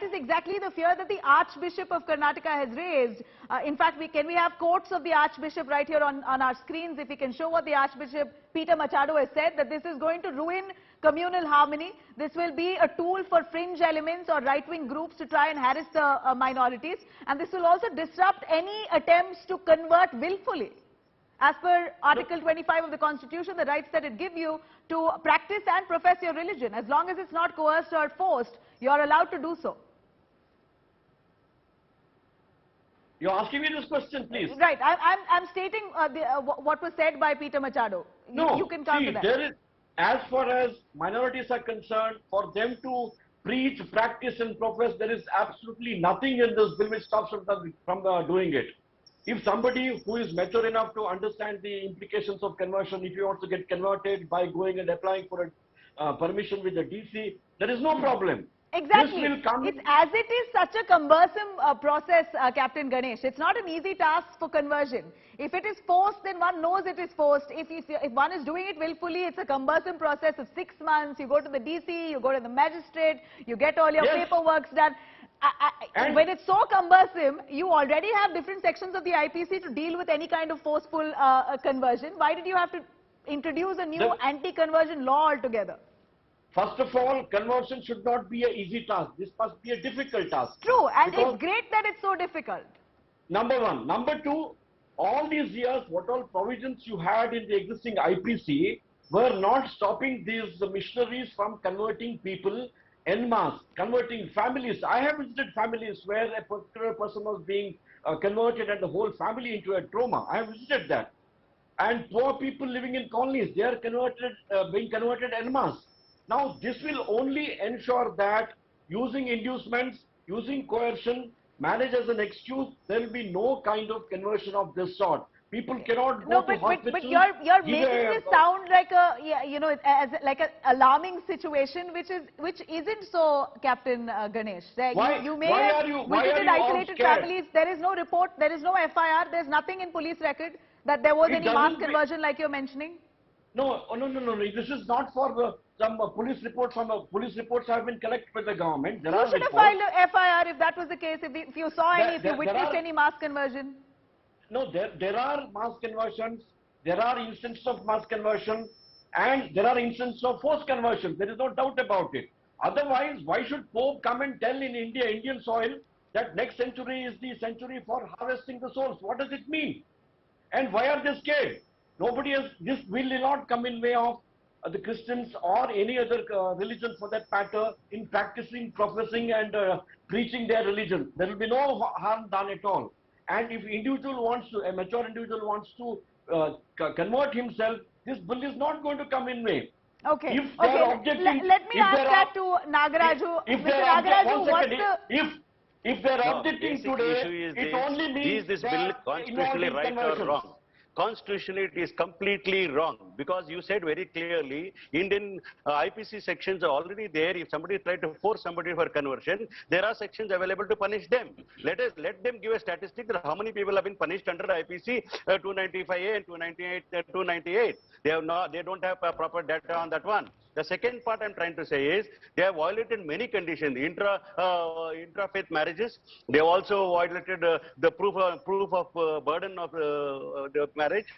that is exactly the fear that the Archbishop of Karnataka has raised. In fact, can we have quotes of the Archbishop right here on our screens? If we can show what the Archbishop Peter Machado has said, that this is going to ruin communal harmony. This will be a tool for fringe elements or right-wing groups to try and harass the minorities. And this will also disrupt any attempts to convert willfully. As per Article 25 of the Constitution, the rights that it gives you to practice and profess your religion. As long as it's not coerced or forced, you're allowed to do so. You're asking me this question, please. Right. I'm stating what was said by Peter Machado. No, you can counter that. There is, as far as minorities are concerned, for them to preach, practice and profess, there is absolutely nothing in this bill which stops them from doing it. If somebody who is mature enough to understand the implications of conversion, if he wants to get converted by going and applying for a permission with the DC, there is no problem. Exactly. It's as it is such a cumbersome process, Captain Ganesh. It's not an easy task for conversion. If it is forced, then one knows it is forced. If one is doing it willfully, it's a cumbersome process of 6 months. You go to the DC, you go to the magistrate, you get all your paperwork done. When it's so cumbersome, you already have different sections of the IPC to deal with any kind of forceful conversion. Why did you have to introduce a new anti-conversion law altogether? First of all, conversion should not be an easy task. This must be a difficult task. True, and it's great that it's so difficult. Number one. Number two, all these years, what all provisions you had in the existing IPC were not stopping these missionaries from converting people en masse, converting families. I have visited families where a particular person was being converted and the whole family into a trauma. I have visited that. And poor people living in colonies, they are being converted en masse. Now, this will only ensure that using inducements, using coercion, marriage as an excuse, there will be no kind of conversion of this sort. People cannot go to hospitals. But you're making this sound like like an alarming situation, which isn't so, Captain Ganesh. You may have visited isolated families. There is no report. There is no FIR. There's nothing in police record that there was any mass conversion like you're mentioning. No. This is not for some police reports. Some police reports have been collected by the government. You should have filed a FIR if that was the case. If you saw any, if you witnessed any mass conversion. No, there are mass conversions. There are instances of mass conversion, and there are instances of forced conversion. There is no doubt about it. Otherwise, why should Pope come and tell in India, Indian soil, that next century is the century for harvesting the souls? What does it mean? And why are they scared? This will not come in way of the Christians or any other religion for that matter in practicing, professing and preaching their religion. There will be no harm done at all. And if a mature individual wants to convert himself, this bill is not going to come in way. Okay. Let me ask that to Nagaraju. If they are objecting today, it only means is this bill constitutionally right or wrong? Constitutionally, it is completely wrong, because you said very clearly Indian IPC sections are already there. If somebody tried to force somebody for conversion, there are sections available to punish them. Let them give a statistic that how many people have been punished under IPC 295A and 298. They don't have proper data on that one. The second part I'm trying to say is they have violated many conditions. Intra-faith marriages. They have also violated the proof of burden of the marriage.